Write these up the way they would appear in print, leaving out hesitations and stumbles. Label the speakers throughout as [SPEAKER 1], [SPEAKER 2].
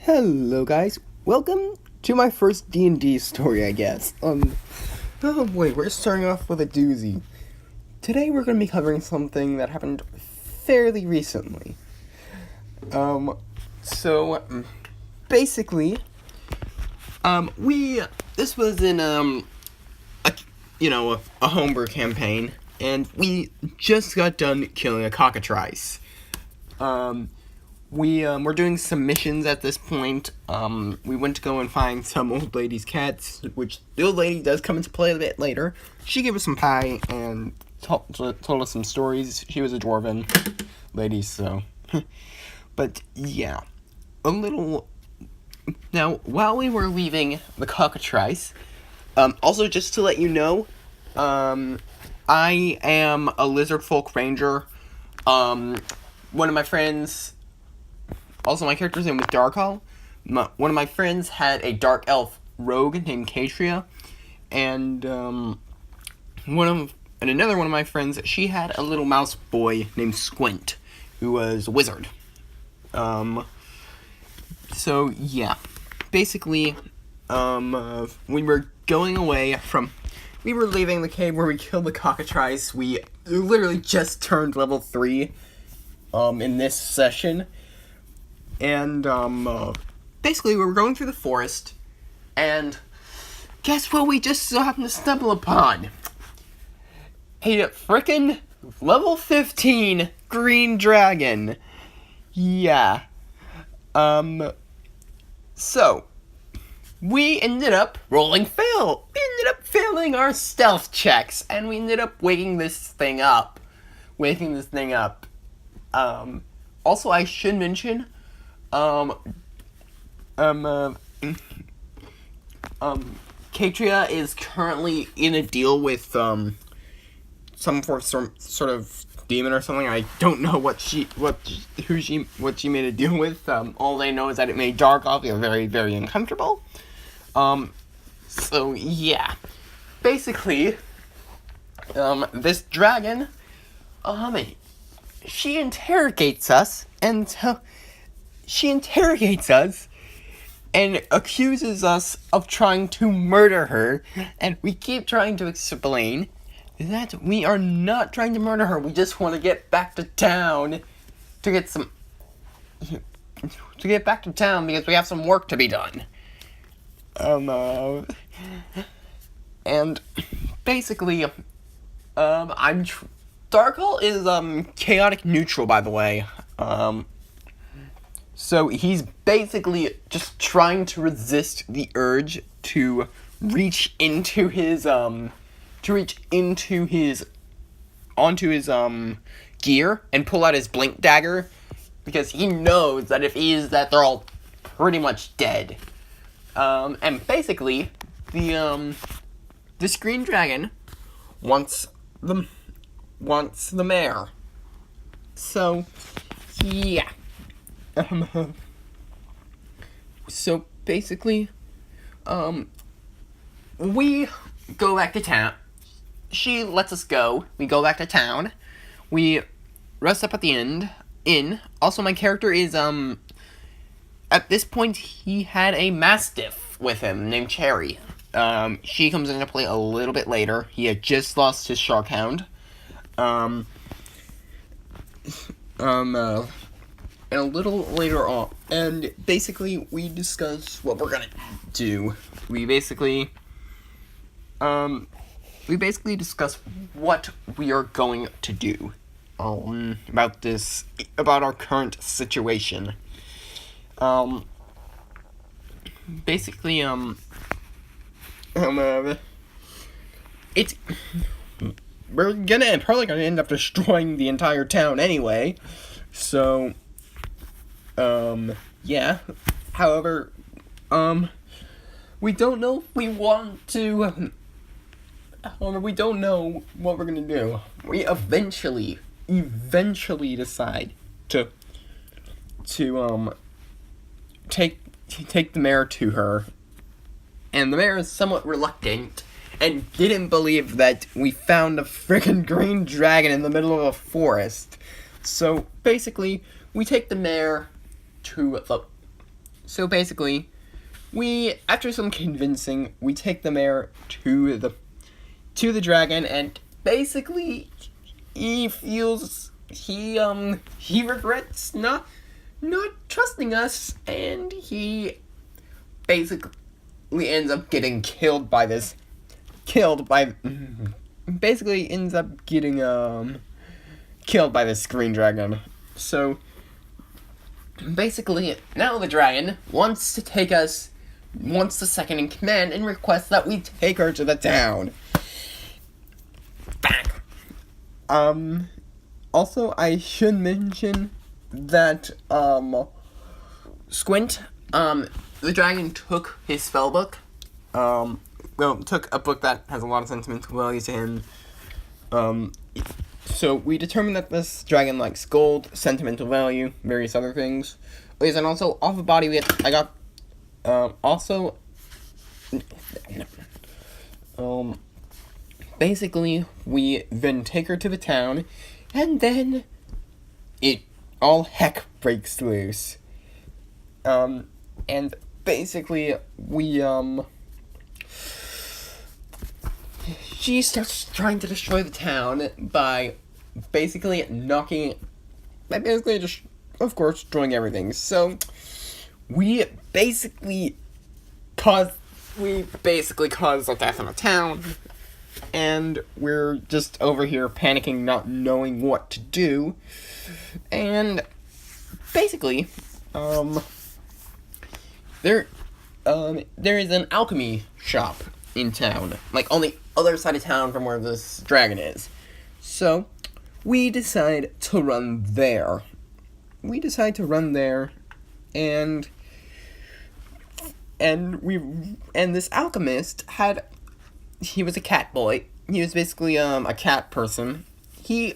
[SPEAKER 1] Hello guys, welcome to my first D&D story, I guess. Oh boy, we're starting off with a doozy. Today we're going to be covering something that happened fairly recently. Basically, this was in, a homebrew campaign, and we just got done killing a cockatrice. We're doing some missions at this point. We went to go and find some old lady's cats, which the old lady does come into play a bit later. She gave us some pie and told us some stories. She was a dwarven lady, so. But, yeah. Now, while we were leaving the cockatrice, also just to let you know, I am a lizard folk ranger. One of my friends... Also, my character's name was Darkhall. One of my friends had a dark elf rogue named Katria, and another one of my friends, she had a little mouse boy named Squint, who was a wizard. So yeah, basically, we were leaving the cave where we killed the cockatrice. We literally just turned level 3, in this session. And, basically, we were going through the forest, and guess what we just happened to stumble upon? A frickin' level 15 green dragon. Yeah. So, we ended up failing our stealth checks, and we ended up waking this thing up. Also, I should mention... Katria is currently in a deal with, some sort of demon or something. I don't know what she made a deal with. All I know is that it made Darkhall feel very, very uncomfortable. So, yeah. Basically, this dragon, she interrogates us, and accuses us of trying to murder her, and we keep trying to explain that we are not trying to murder her. We just want to get back to town because we have some work to be done. And basically, Darkhall is chaotic neutral, by the way. So he's basically just trying to resist the urge to reach onto his gear and pull out his blink dagger, because he knows that if he is that, they're all pretty much dead. And basically, this green dragon wants the mare. So, yeah. So basically, we go back to town. She lets us go. We go back to town. We rest up at the inn. Also, my character is, at this point, he had a mastiff with him named Cherry. She comes into play a little bit later. He had just lost his shark hound. And a little later on, and basically we discuss what we're gonna do. We basically discuss what we are going to do about our current situation. Basically, we're probably gonna end up destroying the entire town anyway. So, yeah. However, we don't know if we want to. However, we don't know what we're gonna do. We eventually decide to take the mare to her, and the mare is somewhat reluctant and didn't believe that we found a freaking green dragon in the middle of a forest. So basically, we take the mare to So basically, after some convincing, we take the mayor to the dragon, and basically he regrets not trusting us, and he basically ends up getting basically ends up getting killed by this green dragon. So basically, now the dragon wants the second in command and requests that we take her to the town. Back. Also, I should mention that, Squint, the dragon took his spell book. Took a book that has a lot of sentimental value to him. So we determined that this dragon likes gold, sentimental value, various other things. And also, off the body, basically, we then take her to the town, and then all heck breaks loose. And basically, she starts trying to destroy the town by basically just, of course, destroying everything. So, we basically caused the death in the town, and we're just over here panicking, not knowing what to do. And basically, there is an alchemy shop in town, like on the other side of town from where this dragon is. So we decide to run there. And this alchemist he was a cat boy. He was basically a cat person. He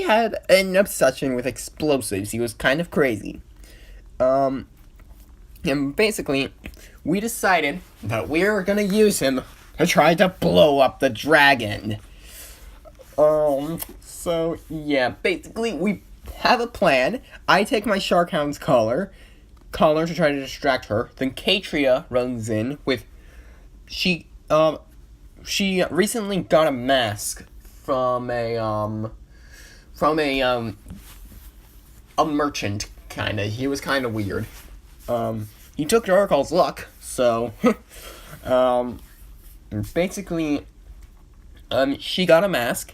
[SPEAKER 1] had an obsession with explosives. He was kind of crazy. And basically, we decided that we were gonna use him to try to blow up the dragon. So yeah, basically we have a plan. I take my Sharkhound's collar to try to distract her. Then Katria runs in with she recently got a mask from a merchant, kinda. He was kinda weird. He took Darkal's luck, so basically she got a mask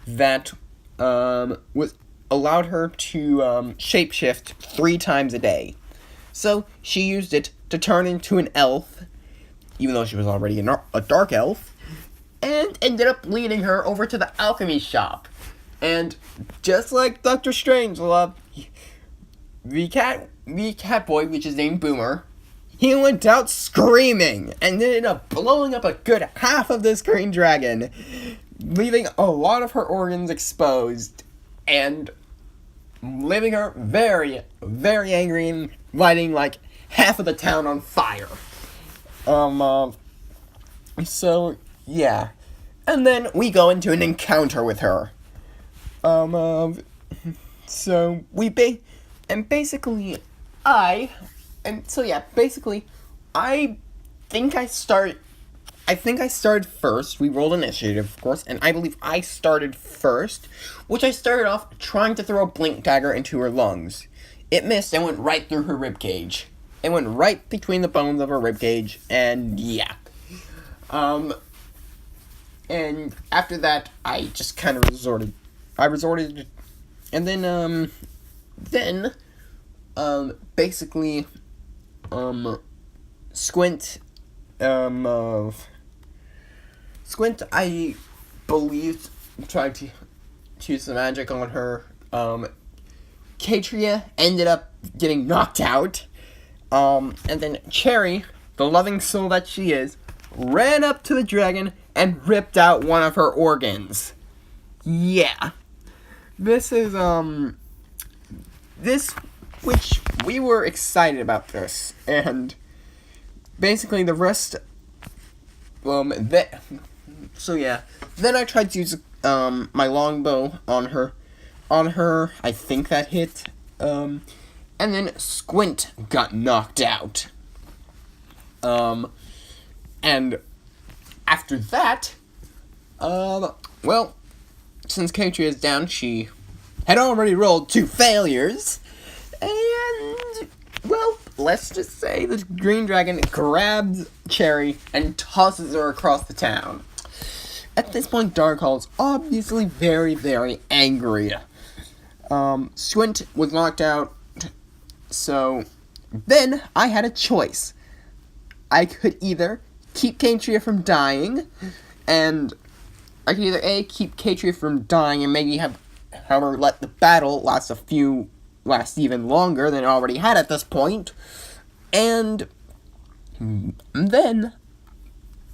[SPEAKER 1] that allowed her to shapeshift 3 times a day. So she used it to turn into an elf, even though she was already a dark elf, and ended up leading her over to the alchemy shop. And just like Dr. Strangelove, the cat boy, which is named Boomer, he went out screaming and ended up blowing up a good half of this green dragon, leaving a lot of her organs exposed and leaving her very, very angry and lighting like half of the town on fire. So yeah, and then we go into an encounter with her. So basically I think I started first. We rolled initiative, of course, and I believe I started first, which I started off trying to throw a blink dagger into her lungs. It missed and went right through her ribcage. It went right between the bones of her ribcage, and yeah. And after that, I just kind of resorted, and then, basically, Squint, I believe, tried to use the magic on her. Katria ended up getting knocked out. And then Cherry, the loving soul that she is, ran up to the dragon and ripped out one of her organs. Yeah. Which we were excited about this, and basically the rest, so yeah, then I tried to use, my longbow on her, I think that hit, and and then Squint got knocked out. And after that, well, since Katria is down, she had already rolled 2 failures, and, well, let's just say the green dragon grabs Cherry and tosses her across the town. At this point, Darkhall is obviously very, very angry. Squint was knocked out, so then I had a choice. I could either keep Katria from dying, and I could either A, keep Katria from dying and maybe however, let the battle last even longer than it already had at this point, and then,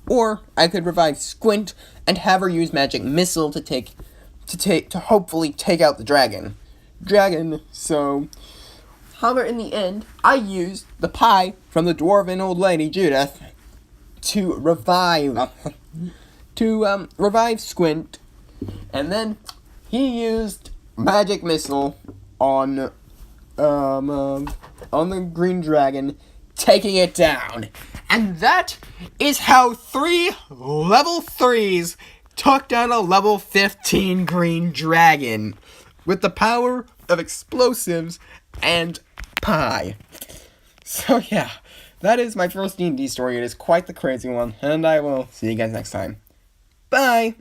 [SPEAKER 1] or I could revive Squint and have her use Magic Missile to hopefully take out the dragon. So, however, in the end, I used the pie from the dwarven old lady Judith to revive Squint, and then he used Magic Missile on the green dragon, taking it down. And that is how 3 level 3s took down a level 15 green dragon with the power of explosives and pie. So yeah, that is my first D&D story. It is quite the crazy one, and I will see you guys next time. Bye!